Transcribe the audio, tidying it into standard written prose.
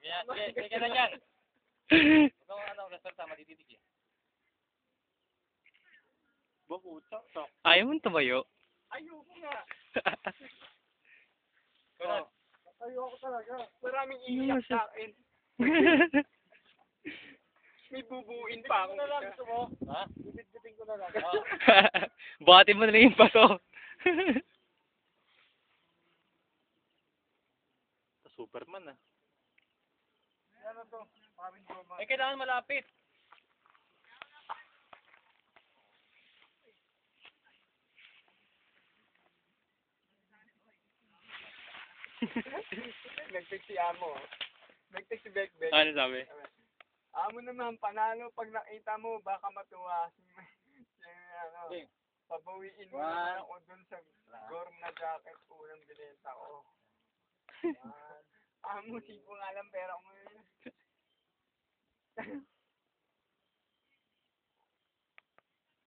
Kaya ka na dyan. Ikaw ano, resulta, matititig eh. Babuta, tak. Ayaw mo tumayo. Ayoko nga. Kunod. Ayoko talaga. Maraming iiyak sa akin. May bubuin pa ako. Gusto mo? Ha? Bibit-bitin ko na lang. Buhatin mo na lang yung bato. Superman ah. Ano to? Maraming goma. Eh, kailangan malapit. Nag-text si Amo. Nag-text si Bekbek. Ano sabi? Amo naman, panalo. Pag nakita mo, baka matuwa. Okay. Pabawiin mo naman ako dun sa gorm na jacket unang binenta ko. Amo, 5 nga lang pera ko ngayon.